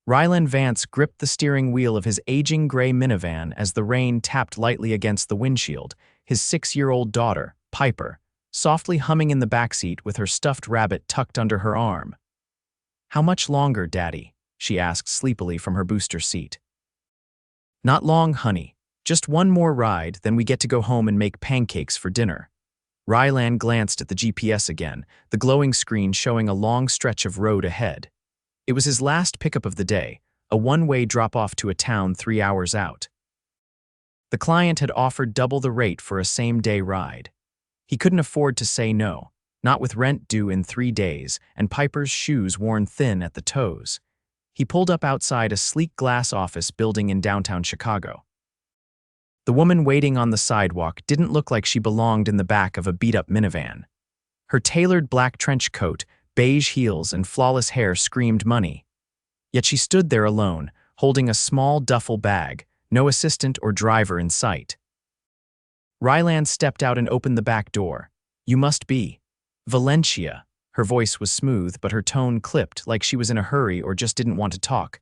Rylan Vance gripped the steering wheel of his aging gray minivan as the rain tapped lightly against the windshield, his 6-year-old daughter, Piper, softly humming in the backseat with her stuffed rabbit tucked under her arm. "How much longer, Daddy?" she asked sleepily from her booster seat. "Not long, honey. Just one more ride, then we get to go home and make pancakes for dinner." Rylan glanced at the GPS again, the glowing screen showing a long stretch of road ahead. It was his last pickup of the day, a one-way drop-off to a town 3 hours out. The client had offered double the rate for a same-day ride. He couldn't afford to say no, not with rent due in 3 days and Piper's shoes worn thin at the toes. He pulled up outside a sleek glass office building in downtown Chicago. The woman waiting on the sidewalk didn't look like she belonged in the back of a beat-up minivan. Her tailored black trench coat, beige heels, and flawless hair screamed money. Yet she stood there alone, holding a small duffel bag, no assistant or driver in sight. Rylan stepped out and opened the back door. "You must be Valencia." Her voice was smooth, but her tone clipped, like she was in a hurry or just didn't want to talk.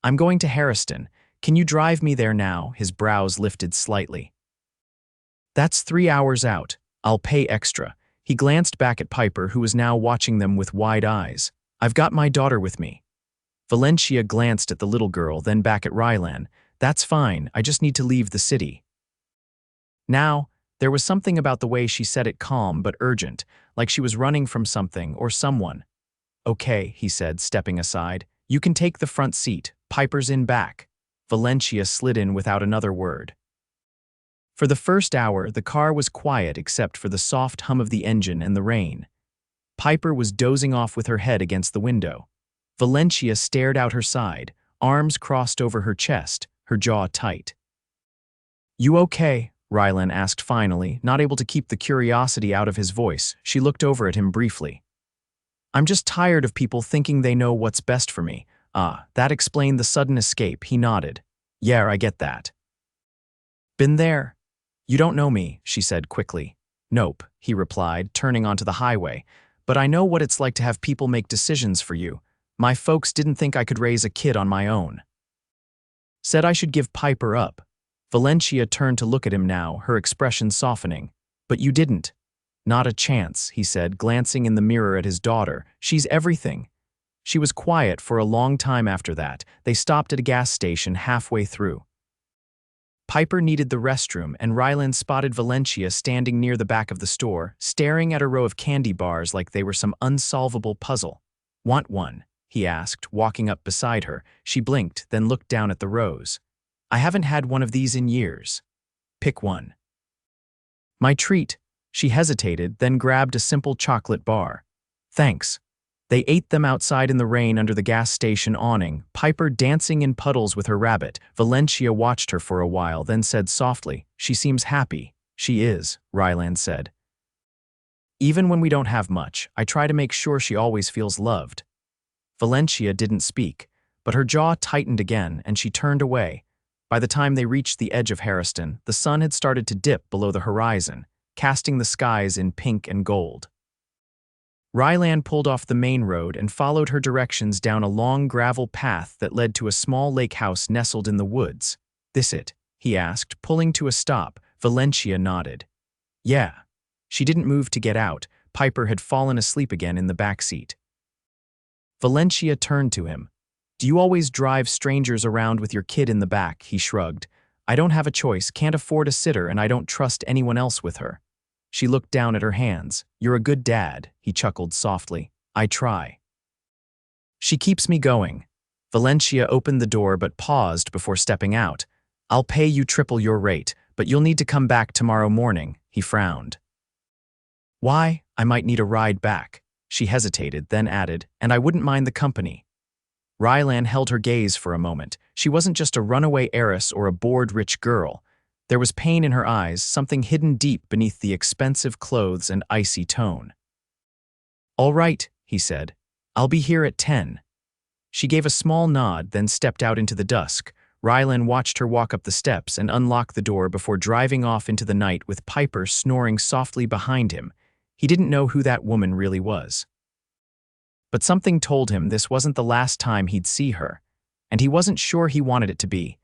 "I'm going to Harriston. Can you drive me there now?" His brows lifted slightly. "That's 3 hours out. I'll pay extra." He glanced back at Piper, who was now watching them with wide eyes. "I've got my daughter with me." Valencia glanced at the little girl, then back at Rylan. "That's fine, I just need to leave the city." Now, there was something about the way she said it, calm but urgent, like she was running from something or someone. "Okay," he said, stepping aside. "You can take the front seat. Piper's in back." Valencia slid in without another word. For the first hour, the car was quiet except for the soft hum of the engine and the rain. Piper was dozing off with her head against the window. Valencia stared out her side, arms crossed over her chest, her jaw tight. "You okay?" Rylan asked finally, not able to keep the curiosity out of his voice. She looked over at him briefly. "I'm just tired of people thinking they know what's best for me." That explained the sudden escape. He nodded. "Yeah, I get that." "Been there." "You don't know me," she said quickly. "Nope," he replied, turning onto the highway. "But I know what it's like to have people make decisions for you. My folks didn't think I could raise a kid on my own. Said I should give Piper up." Valencia turned to look at him now, her expression softening. "But you didn't." "Not a chance," he said, glancing in the mirror at his daughter. "She's everything." She was quiet for a long time after that. They stopped at a gas station halfway through. Piper needed the restroom, and Rylan spotted Valencia standing near the back of the store, staring at a row of candy bars like they were some unsolvable puzzle. "Want one?" he asked, walking up beside her. She blinked, then looked down at the rows. "I haven't had one of these in years." "Pick one." "My treat." She hesitated, then grabbed a simple chocolate bar. "Thanks." They ate them outside in the rain under the gas station awning, Piper dancing in puddles with her rabbit. Valencia watched her for a while, then said softly, "She seems happy." "She is," Rylan said. "Even when we don't have much, I try to make sure she always feels loved." Valencia didn't speak, but her jaw tightened again and she turned away. By the time they reached the edge of Harriston, the sun had started to dip below the horizon, casting the skies in pink and gold. Rylan pulled off the main road and followed her directions down a long gravel path that led to a small lake house nestled in the woods. "This it?" he asked, pulling to a stop. Valencia nodded. "Yeah." She didn't move to get out. Piper had fallen asleep again in the back seat. Valencia turned to him. "Do you always drive strangers around with your kid in the back?" He shrugged. "I don't have a choice, can't afford a sitter, and I don't trust anyone else with her." She looked down at her hands. "You're a good dad," he chuckled softly. "I try." "She keeps me going." Valencia opened the door but paused before stepping out. "I'll pay you triple your rate, but you'll need to come back tomorrow morning," he frowned. "Why? I might need a ride back." She hesitated, then added, "And I wouldn't mind the company." Rylan held her gaze for a moment. She wasn't just a runaway heiress or a bored rich girl. There was pain in her eyes, something hidden deep beneath the expensive clothes and icy tone. "All right," he said. "I'll be here at 10. She gave a small nod, then stepped out into the dusk. Rylan watched her walk up the steps and unlock the door before driving off into the night with Piper snoring softly behind him. He didn't know who that woman really was. But something told him this wasn't the last time he'd see her. and he wasn't sure he wanted it to be.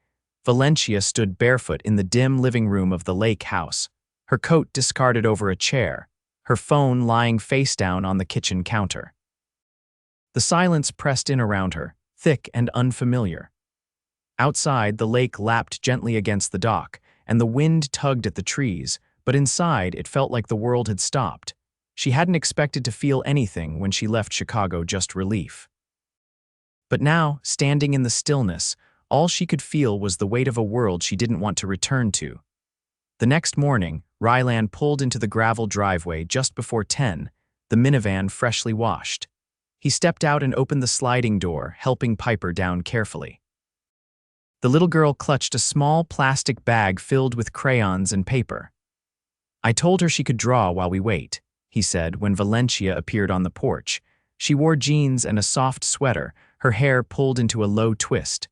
Valencia stood barefoot in the dim living room of the lake house, her coat discarded over a chair, her phone lying face down on the kitchen counter. The silence pressed in around her, thick and unfamiliar. Outside, the lake lapped gently against the dock, and the wind tugged at the trees, but inside it felt like the world had stopped. She hadn't expected to feel anything when she left Chicago, just relief. But now, standing in the stillness, all she could feel was the weight of a world she didn't want to return to. The next morning, Rylan pulled into the gravel driveway just before 10, the minivan freshly washed. He stepped out and opened the sliding door, helping Piper down carefully. The little girl clutched a small plastic bag filled with crayons and paper. "I told her she could draw while we wait," he said when Valencia appeared on the porch. She wore jeans and a soft sweater, her hair pulled into a low twist.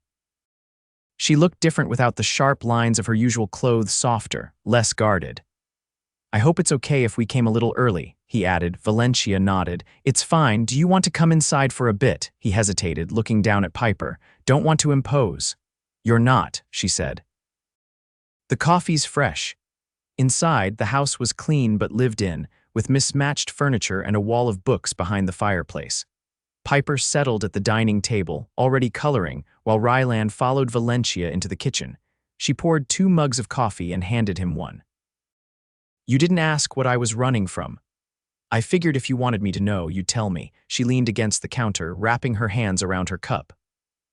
She looked different without the sharp lines of her usual clothes, softer, less guarded. "I hope it's okay if we came a little early," he added. Valencia nodded. "It's fine. Do you want to come inside for a bit?" He hesitated, looking down at Piper. "Don't want to impose." "You're not," she said. "The coffee's fresh." Inside, the house was clean but lived in, with mismatched furniture and a wall of books behind the fireplace. Piper settled at the dining table, already coloring, while Rylan followed Valencia into the kitchen. She poured 2 mugs of coffee and handed him one. "You didn't ask what I was running from. I figured if you wanted me to know, you'd tell me." She leaned against the counter, wrapping her hands around her cup.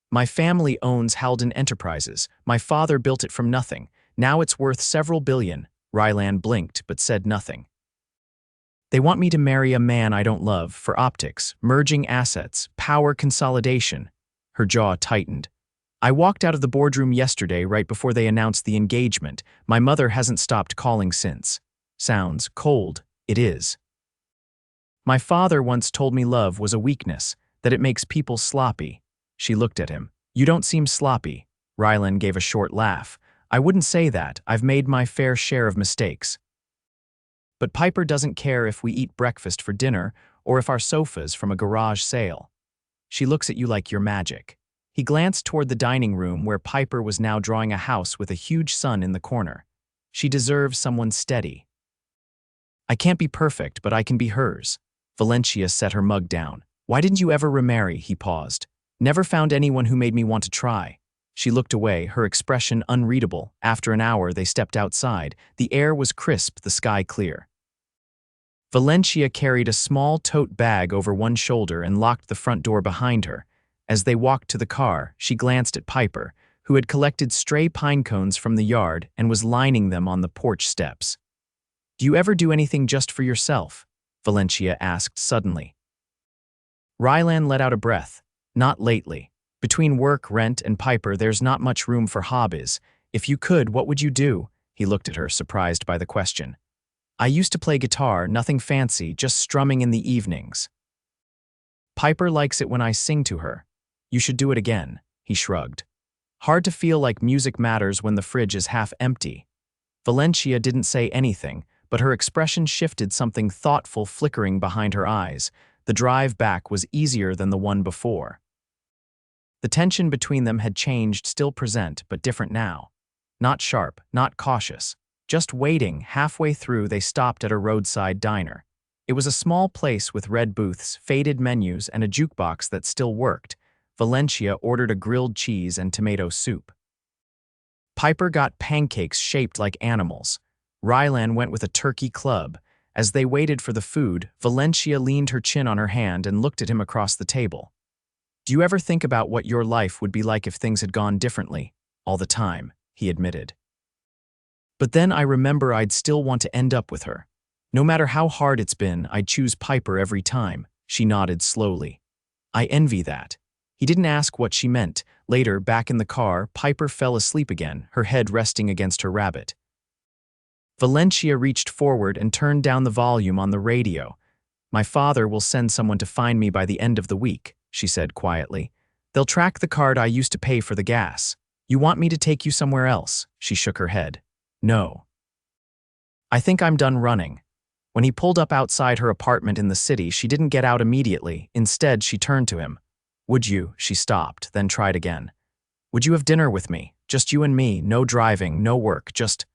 "My family owns Halden Enterprises. My father built it from nothing. Now it's worth several billion." Rylan blinked but said nothing. "They want me to marry a man I don't love, for optics, merging assets, power consolidation." Her jaw tightened. "I walked out of the boardroom yesterday right before they announced the engagement. My mother hasn't stopped calling since." Sounds cold. It is. "My father once told me love was a weakness, that it makes people sloppy." She looked at him. "You don't seem sloppy." Rylan gave a short laugh. "I wouldn't say that. I've made my fair share of mistakes. But Piper doesn't care if we eat breakfast for dinner or if our sofa's from a garage sale. She looks at you like you're magic." He glanced toward the dining room where Piper was now drawing a house with a huge sun in the corner. "She deserves someone steady." "I can't be perfect, but I can be hers." Valencia set her mug down. "Why didn't you ever remarry?" He paused. "Never found anyone who made me want to try." She looked away, her expression unreadable. After an hour, they stepped outside. The air was crisp, the sky clear. Valencia carried a small tote bag over one shoulder and locked the front door behind her. As they walked to the car, she glanced at Piper, who had collected stray pine cones from the yard and was lining them on the porch steps. "Do you ever do anything just for yourself?" Valencia asked suddenly. Rylan let out a breath. "Not lately. Between work, rent, and Piper, there's not much room for hobbies. If you could, what would you do?" He looked at her, surprised by the question. "I used to play guitar, nothing fancy, just strumming in the evenings. Piper likes it when I sing to her." "You should do it again," he shrugged. "Hard to feel like music matters when the fridge is half empty." Valencia didn't say anything, but her expression shifted, something thoughtful flickering behind her eyes. The drive back was easier than the one before. The tension between them had changed, still present, but different now. Not sharp, not cautious. Just waiting. Halfway through, they stopped at a roadside diner. It was a small place with red booths, faded menus, and a jukebox that still worked. Valencia ordered a grilled cheese and tomato soup. Piper got pancakes shaped like animals. Rylan went with a turkey club. As they waited for the food, Valencia leaned her chin on her hand and looked at him across the table. "Do you ever think about what your life would be like if things had gone differently?" "All the time," he admitted. "But then I remember I'd still want to end up with her. No matter how hard it's been, I'd choose Piper every time." She nodded slowly. "I envy that." He didn't ask what she meant. Later, back in the car, Piper fell asleep again, her head resting against her rabbit. Valencia reached forward and turned down the volume on the radio. "My father will send someone to find me by the end of the week," she said quietly. "They'll track the card I used to pay for the gas. You want me to take you somewhere else?" She shook her head. "No. I think I'm done running." When he pulled up outside her apartment in the city, she didn't get out immediately. Instead, she turned to him. "Would you?" She stopped, then tried again. Would you have dinner with me? Just you and me, no driving, no work, just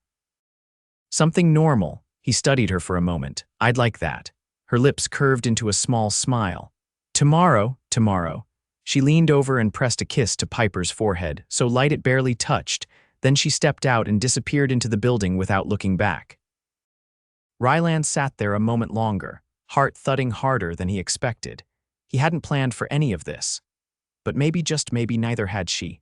something normal. He studied her for a moment. I'd like that. Her lips curved into a small smile. Tomorrow, tomorrow. She leaned over and pressed a kiss to Piper's forehead, so light it barely touched. Then she stepped out and disappeared into the building without looking back. Rylan sat there a moment longer, heart thudding harder than he expected. He hadn't planned for any of this. But maybe, just maybe, neither had she.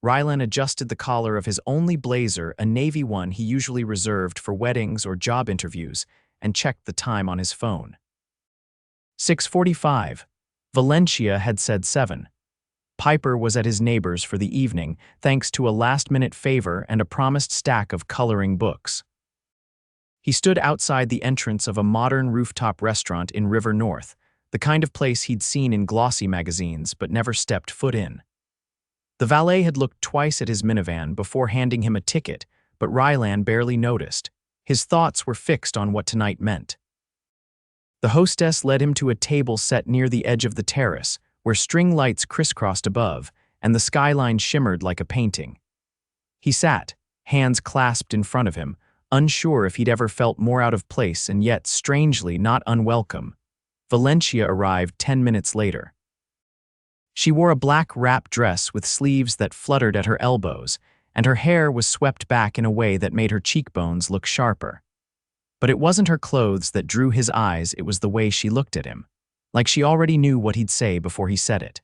Rylan adjusted the collar of his only blazer, a navy one he usually reserved for weddings or job interviews, and checked the time on his phone. 6:45. Valencia had said 7. Piper was at his neighbor's for the evening, thanks to a last-minute favor and a promised stack of coloring books. He stood outside the entrance of a modern rooftop restaurant in River North, the kind of place he'd seen in glossy magazines but never stepped foot in. The valet had looked twice at his minivan before handing him a ticket, but Rylan barely noticed. His thoughts were fixed on what tonight meant. The hostess led him to a table set near the edge of the terrace, where string lights crisscrossed above, and the skyline shimmered like a painting. He sat, hands clasped in front of him, unsure if he'd ever felt more out of place and yet, strangely, not unwelcome. Valencia arrived 10 minutes later. She wore a black wrap dress with sleeves that fluttered at her elbows, and her hair was swept back in a way that made her cheekbones look sharper. But it wasn't her clothes that drew his eyes, it was the way she looked at him, like she already knew what he'd say before he said it.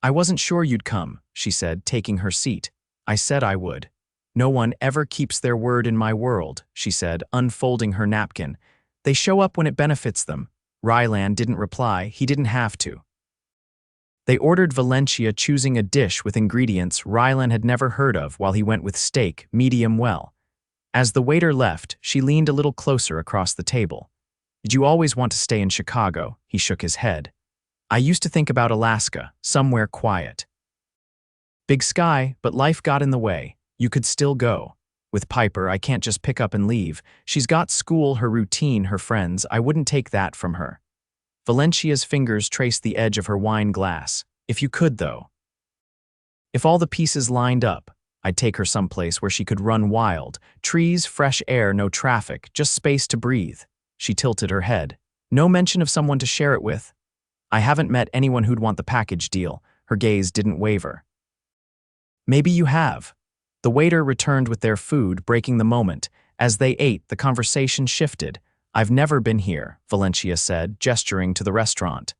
I wasn't sure you'd come, she said, taking her seat. I said I would. No one ever keeps their word in my world, she said, unfolding her napkin. They show up when it benefits them. Rylan didn't reply, he didn't have to. They ordered Valencia, choosing a dish with ingredients Rylan had never heard of while he went with steak, medium well. As the waiter left, she leaned a little closer across the table. Did you always want to stay in Chicago? He shook his head. I used to think about Alaska, somewhere quiet. Big sky, but life got in the way. You could still go. With Piper, I can't just pick up and leave. She's got school, her routine, her friends. I wouldn't take that from her. Valencia's fingers traced the edge of her wine glass. If you could, though. If all the pieces lined up, I'd take her someplace where she could run wild. Trees, fresh air, no traffic, just space to breathe. She tilted her head. No mention of someone to share it with. I haven't met anyone who'd want the package deal. Her gaze didn't waver. Maybe you have. The waiter returned with their food, breaking the moment. As they ate, the conversation shifted. I've never been here, Valencia said, gesturing to the restaurant.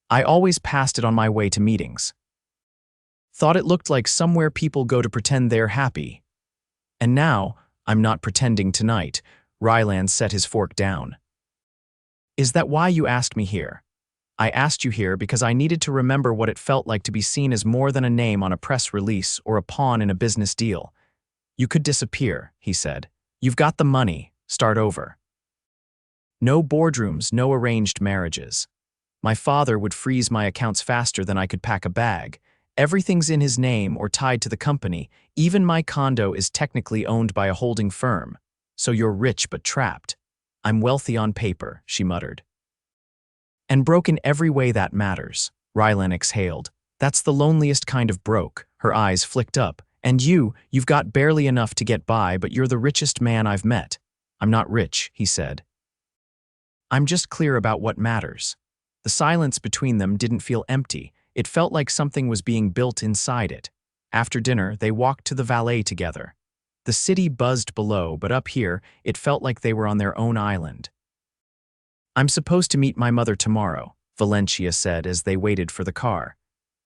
I always passed it on my way to meetings. Thought it looked like somewhere people go to pretend they're happy. And now, I'm not pretending tonight. Rylan set his fork down. Is that why you asked me here? I asked you here because I needed to remember what it felt like to be seen as more than a name on a press release or a pawn in a business deal. You could disappear, he said. You've got the money. Start over. No boardrooms, no arranged marriages. My father would freeze my accounts faster than I could pack a bag. Everything's in his name or tied to the company. Even my condo is technically owned by a holding firm. So you're rich but trapped. I'm wealthy on paper, she muttered. And broke in every way that matters, Rylan exhaled. That's the loneliest kind of broke. Her eyes flicked up. And you've got barely enough to get by, but you're the richest man I've met. I'm not rich, he said. I'm just clear about what matters. The silence between them didn't feel empty. It felt like something was being built inside it. After dinner, they walked to the valet together. The city buzzed below, but up here, it felt like they were on their own island. I'm supposed to meet my mother tomorrow, Valencia said as they waited for the car.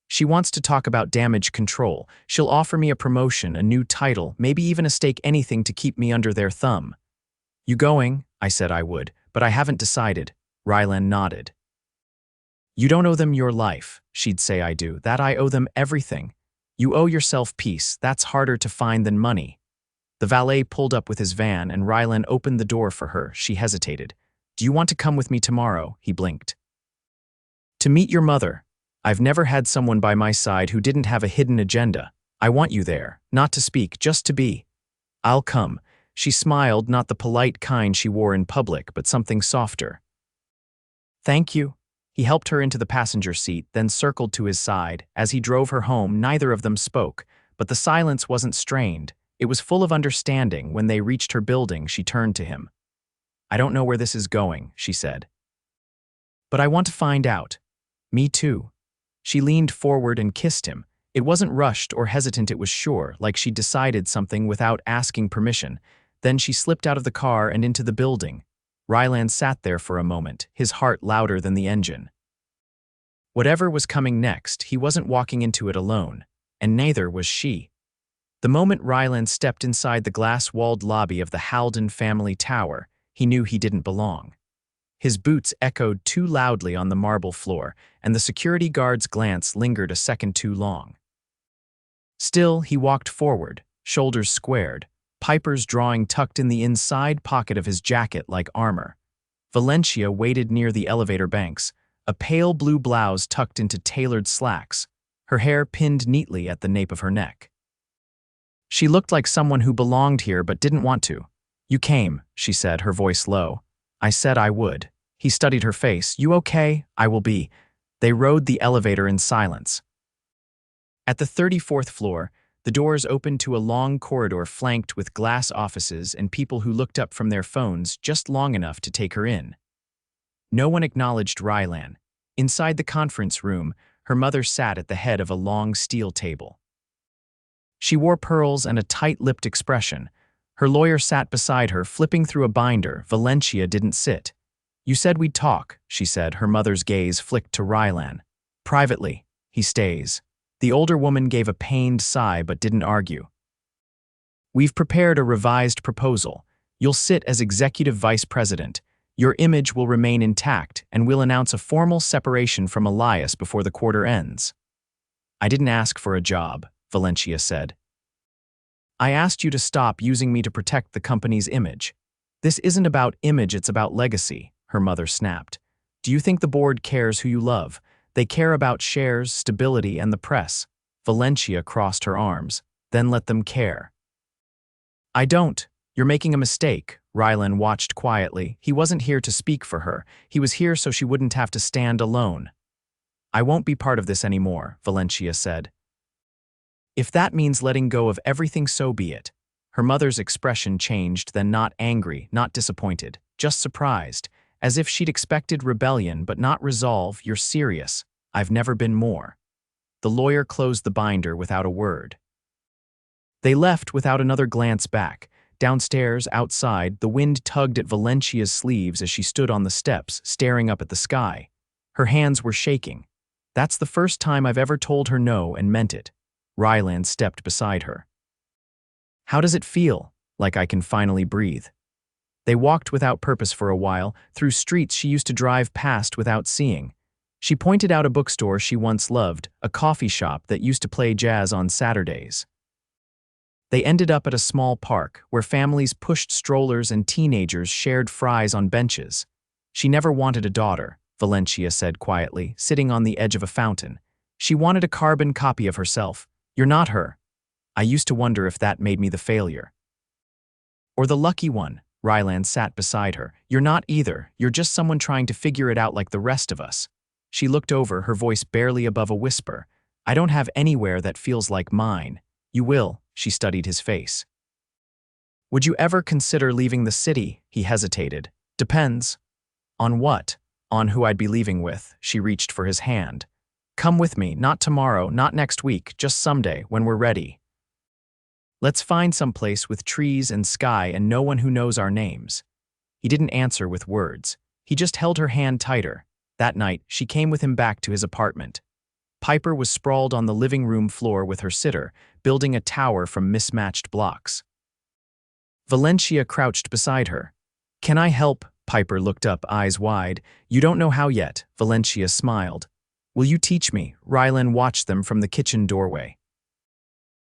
She wants to talk about damage control. She'll offer me a promotion, a new title, maybe even a stake, anything to keep me under their thumb. You going? I said I would, but I haven't decided. Rylan nodded. You don't owe them your life, she'd say. I do. That I owe them everything. You owe yourself peace. That's harder to find than money. The valet pulled up with his van and Rylan opened the door for her. She hesitated. Do you want to come with me tomorrow? He blinked. To meet your mother. I've never had someone by my side who didn't have a hidden agenda. I want you there, not to speak, just to be. I'll come. She smiled, not the polite kind she wore in public, but something softer. Thank you. He helped her into the passenger seat, then circled to his side. As he drove her home, neither of them spoke, but the silence wasn't strained. It was full of understanding. When they reached her building, she turned to him. "I don't know where this is going," she said. "But I want to find out." "Me too." She leaned forward and kissed him. It wasn't rushed or hesitant, it was sure, like she decided something without asking permission. Then she slipped out of the car and into the building. Rylan sat there for a moment, his heart louder than the engine. Whatever was coming next, he wasn't walking into it alone, and neither was she. The moment Rylan stepped inside the glass-walled lobby of the Halden family tower, he knew he didn't belong. His boots echoed too loudly on the marble floor, and the security guard's glance lingered a second too long. Still, he walked forward, shoulders squared, Piper's drawing tucked in the inside pocket of his jacket like armor. Valencia waited near the elevator banks, a pale blue blouse tucked into tailored slacks, her hair pinned neatly at the nape of her neck. She looked like someone who belonged here but didn't want to. "You came," she said, her voice low. "I said I would." He studied her face. "You okay?" "I will be." They rode the elevator in silence. At the 34th floor, the doors opened to a long corridor flanked with glass offices and people who looked up from their phones just long enough to take her in. No one acknowledged Rylan. Inside the conference room, her mother sat at the head of a long steel table. She wore pearls and a tight-lipped expression. Her lawyer sat beside her, flipping through a binder. Valencia didn't sit. "You said we'd talk," she said, her mother's gaze flicked to Rylan. "Privately. He stays." The older woman gave a pained sigh but didn't argue. "We've prepared a revised proposal. You'll sit as executive vice president. Your image will remain intact, and we'll announce a formal separation from Elias before the quarter ends." "I didn't ask for a job," Valencia said. "I asked you to stop using me to protect the company's image." "This isn't about image, it's about legacy," her mother snapped. "Do you think the board cares who you love? They care about shares, stability, and the press." Valencia crossed her arms. "Then let them care." "I don't. You're making a mistake." Rylan watched quietly. He wasn't here to speak for her. He was here so she wouldn't have to stand alone. "I won't be part of this anymore," Valencia said. "If that means letting go of everything, so be it." Her mother's expression changed, then not angry, not disappointed, just surprised, as if she'd expected rebellion but not resolve. "You're serious." "I've never been more." The lawyer closed the binder without a word. They left without another glance back. Downstairs, outside, the wind tugged at Valencia's sleeves as she stood on the steps, staring up at the sky. Her hands were shaking. "That's the first time I've ever told her no and meant it." Rylan stepped beside her. "How does it feel?" "Like I can finally breathe." They walked without purpose for a while, through streets she used to drive past without seeing. She pointed out a bookstore she once loved, a coffee shop that used to play jazz on Saturdays. They ended up at a small park, where families pushed strollers and teenagers shared fries on benches. "She never wanted a daughter," Valencia said quietly, sitting on the edge of a fountain. "She wanted a carbon copy of herself. You're not her." "I used to wonder if that made me the failure." "Or the lucky one." Rylan sat beside her. "You're not either. You're just someone trying to figure it out like the rest of us." She looked over, her voice barely above a whisper. "I don't have anywhere that feels like mine." "You will." She studied his face. "Would you ever consider leaving the city?" He hesitated. "Depends." "On what?" "On who I'd be leaving with." She reached for his hand. "Come with me, not tomorrow, not next week, just someday, when we're ready. Let's find some place with trees and sky and no one who knows our names." He didn't answer with words. He just held her hand tighter. That night, she came with him back to his apartment. Piper was sprawled on the living room floor with her sitter, building a tower from mismatched blocks. Valencia crouched beside her. "Can I help?" Piper looked up, eyes wide. "You don't know how yet," Valencia smiled. "Will you teach me?" Rylan watched them from the kitchen doorway.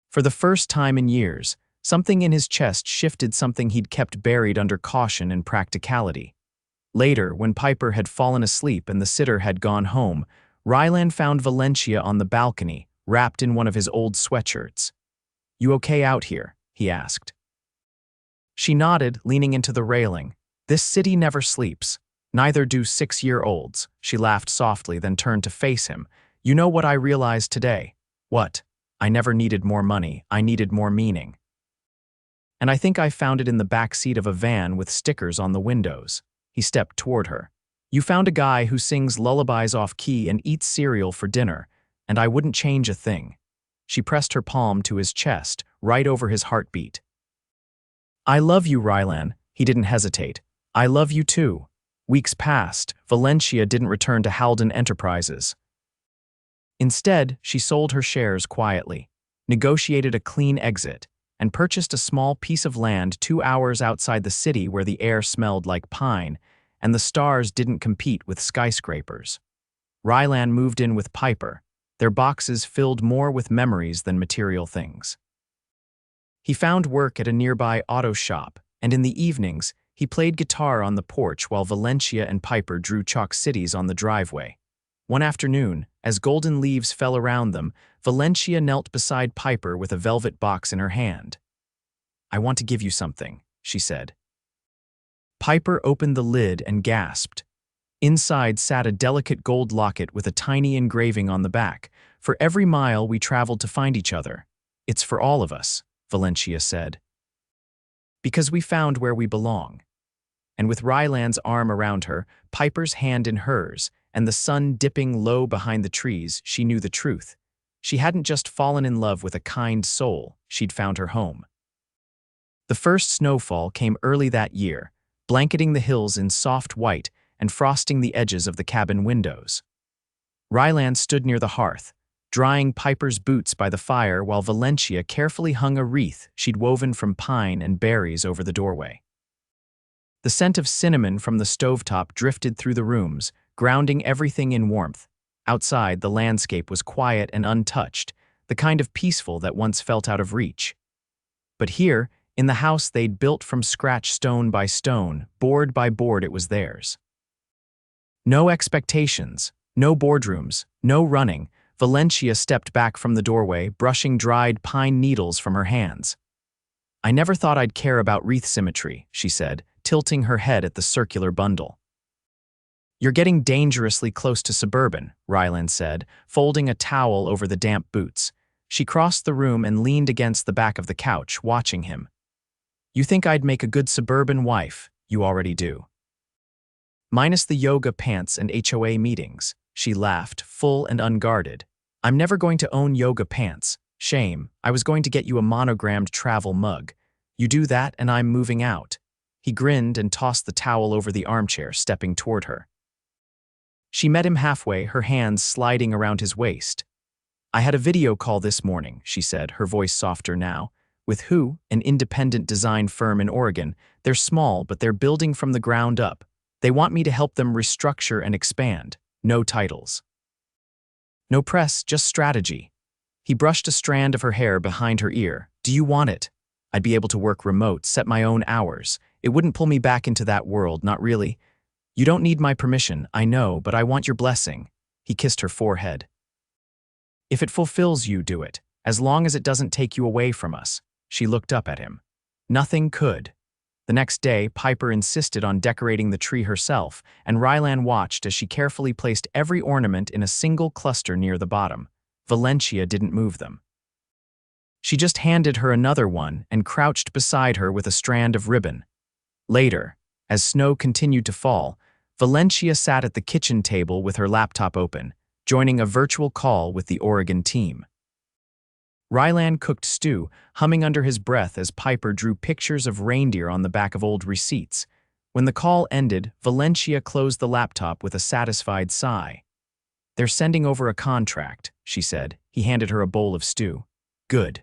For the first time in years, something in his chest shifted, something he'd kept buried under caution and practicality. Later, when Piper had fallen asleep and the sitter had gone home, Rylan found Valencia on the balcony, wrapped in one of his old sweatshirts. "You okay out here?" he asked. She nodded, leaning into the railing. "This city never sleeps." Neither do 6-year-olds, she laughed softly, then turned to face him. You know what I realized today? What? I never needed more money, I needed more meaning. And I think I found it in the back seat of a van with stickers on the windows. He stepped toward her. You found a guy who sings lullabies off-key and eats cereal for dinner, and I wouldn't change a thing. She pressed her palm to his chest, right over his heartbeat. I love you, Rylan. He didn't hesitate. I love you too. Weeks passed. Valencia didn't return to Halden Enterprises. Instead, she sold her shares quietly, negotiated a clean exit, and purchased a small piece of land 2 hours outside the city where the air smelled like pine, and the stars didn't compete with skyscrapers. Rylan moved in with Piper, their boxes filled more with memories than material things. He found work at a nearby auto shop, and in the evenings, he played guitar on the porch while Valencia and Piper drew chalk cities on the driveway. One afternoon, as golden leaves fell around them, Valencia knelt beside Piper with a velvet box in her hand. I want to give you something, she said. Piper opened the lid and gasped. Inside sat a delicate gold locket with a tiny engraving on the back. For every mile we traveled to find each other. It's for all of us, Valencia said. Because we found where we belong. And with Rylan's arm around her, Piper's hand in hers, and the sun dipping low behind the trees, she knew the truth. She hadn't just fallen in love with a kind soul, she'd found her home. The first snowfall came early that year, blanketing the hills in soft white and frosting the edges of the cabin windows. Rylan stood near the hearth, drying Piper's boots by the fire while Valencia carefully hung a wreath she'd woven from pine and berries over the doorway. The scent of cinnamon from the stovetop drifted through the rooms, grounding everything in warmth. Outside, the landscape was quiet and untouched, the kind of peaceful that once felt out of reach. But here, in the house they'd built from scratch, stone by stone, board by board, it was theirs. No expectations, no boardrooms, no running. Valencia stepped back from the doorway, brushing dried pine needles from her hands. I never thought I'd care about wreath symmetry, she said, tilting her head at the circular bundle. You're getting dangerously close to suburban, Rylan said, folding a towel over the damp boots. She crossed the room and leaned against the back of the couch, watching him. You think I'd make a good suburban wife? You already do. Minus the yoga pants and HOA meetings, she laughed, full and unguarded. I'm never going to own yoga pants. Shame, I was going to get you a monogrammed travel mug. You do that and I'm moving out. He grinned and tossed the towel over the armchair, stepping toward her. She met him halfway, her hands sliding around his waist. I had a video call this morning, she said, her voice softer now. With who? An independent design firm in Oregon. They're small, but they're building from the ground up. They want me to help them restructure and expand. No titles. No press, just strategy. He brushed a strand of her hair behind her ear. Do you want it? I'd be able to work remote, set my own hours. It wouldn't pull me back into that world, not really. You don't need my permission, I know, but I want your blessing. He kissed her forehead. If it fulfills you, do it, as long as it doesn't take you away from us. She looked up at him. Nothing could. The next day, Piper insisted on decorating the tree herself, and Rylan watched as she carefully placed every ornament in a single cluster near the bottom. Valencia didn't move them. She just handed her another one and crouched beside her with a strand of ribbon. Later, as snow continued to fall, Valencia sat at the kitchen table with her laptop open, joining a virtual call with the Oregon team. Rylan cooked stew, humming under his breath as Piper drew pictures of reindeer on the back of old receipts. When the call ended, Valencia closed the laptop with a satisfied sigh. They're sending over a contract, she said. He handed her a bowl of stew. Good.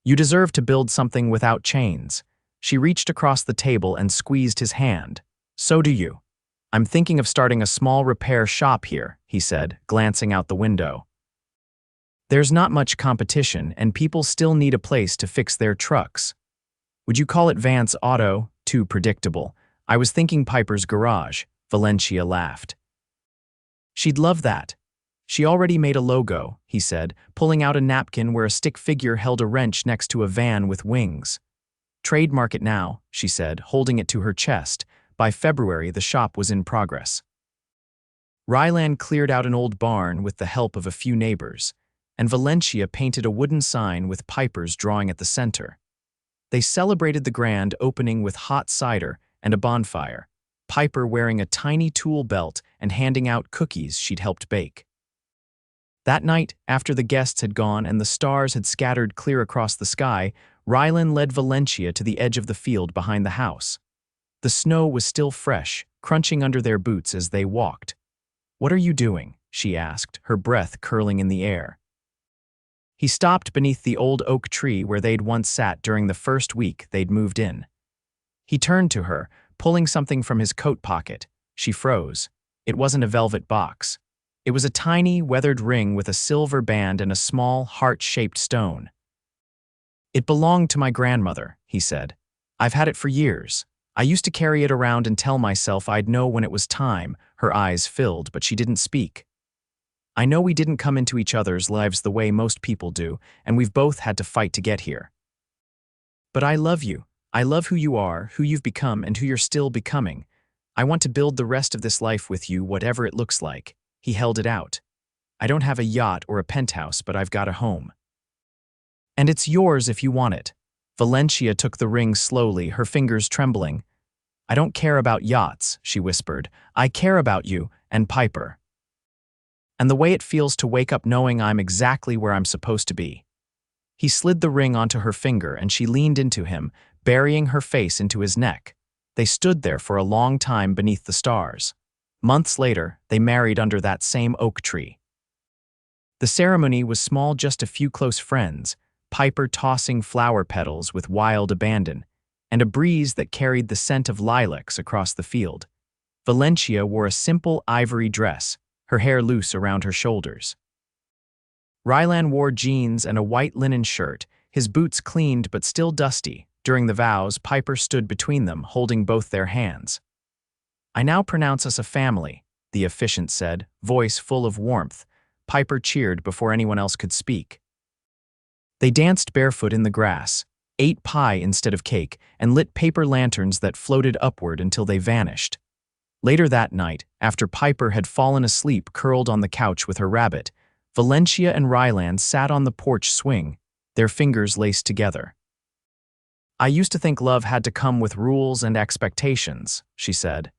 You deserve to build something without chains. She reached across the table and squeezed his hand. So do you. I'm thinking of starting a small repair shop here, he said, glancing out the window. There's not much competition, and people still need a place to fix their trucks. Would you call it Vance Auto? Too predictable. I was thinking Piper's Garage. Valencia laughed. She'd love that. She already made a logo, he said, pulling out a napkin where a stick figure held a wrench next to a van with wings. Trademark it now, she said, holding it to her chest. By February, the shop was in progress. Rylan cleared out an old barn with the help of a few neighbors, and Valencia painted a wooden sign with Piper's drawing at the center. They celebrated the grand opening with hot cider and a bonfire, Piper wearing a tiny tool belt and handing out cookies she'd helped bake. That night, after the guests had gone and the stars had scattered clear across the sky, Rylan led Valencia to the edge of the field behind the house. The snow was still fresh, crunching under their boots as they walked. "What are you doing?" she asked, her breath curling in the air. He stopped beneath the old oak tree where they'd once sat during the first week they'd moved in. He turned to her, pulling something from his coat pocket. She froze. It wasn't a velvet box. It was a tiny, weathered ring with a silver band and a small, heart-shaped stone. "It belonged to my grandmother," he said. "I've had it for years. I used to carry it around and tell myself I'd know when it was time." Her eyes filled, but she didn't speak. "I know we didn't come into each other's lives the way most people do, and we've both had to fight to get here. But I love you. I love who you are, who you've become, and who you're still becoming. I want to build the rest of this life with you, whatever it looks like." He held it out. "I don't have a yacht or a penthouse, but I've got a home. And it's yours if you want it." Valencia took the ring slowly, her fingers trembling. "I don't care about yachts," she whispered. "I care about you and Piper. And the way it feels to wake up knowing I'm exactly where I'm supposed to be." He slid the ring onto her finger and she leaned into him, burying her face into his neck. They stood there for a long time beneath the stars. Months later, they married under that same oak tree. The ceremony was small, just a few close friends, Piper tossing flower petals with wild abandon, and a breeze that carried the scent of lilacs across the field. Valencia wore a simple ivory dress, her hair loose around her shoulders. Rylan wore jeans and a white linen shirt, his boots cleaned but still dusty. During the vows, Piper stood between them, holding both their hands. "I now pronounce us a family," the officiant said, voice full of warmth. Piper cheered before anyone else could speak. They danced barefoot in the grass, ate pie instead of cake, and lit paper lanterns that floated upward until they vanished. Later that night, after Piper had fallen asleep curled on the couch with her rabbit, Valencia and Rylan sat on the porch swing, their fingers laced together. "I used to think love had to come with rules and expectations," she said.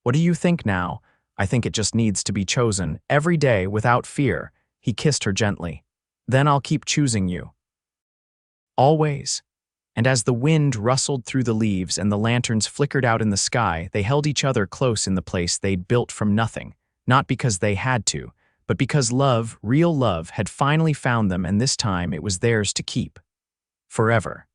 "What do you think now? I think it just needs to be chosen, every day, without fear." He kissed her gently. "Then I'll keep choosing you. Always." And as the wind rustled through the leaves and the lanterns flickered out in the sky, they held each other close in the place they'd built from nothing, not because they had to, but because love, real love, had finally found them, and this time it was theirs to keep. Forever.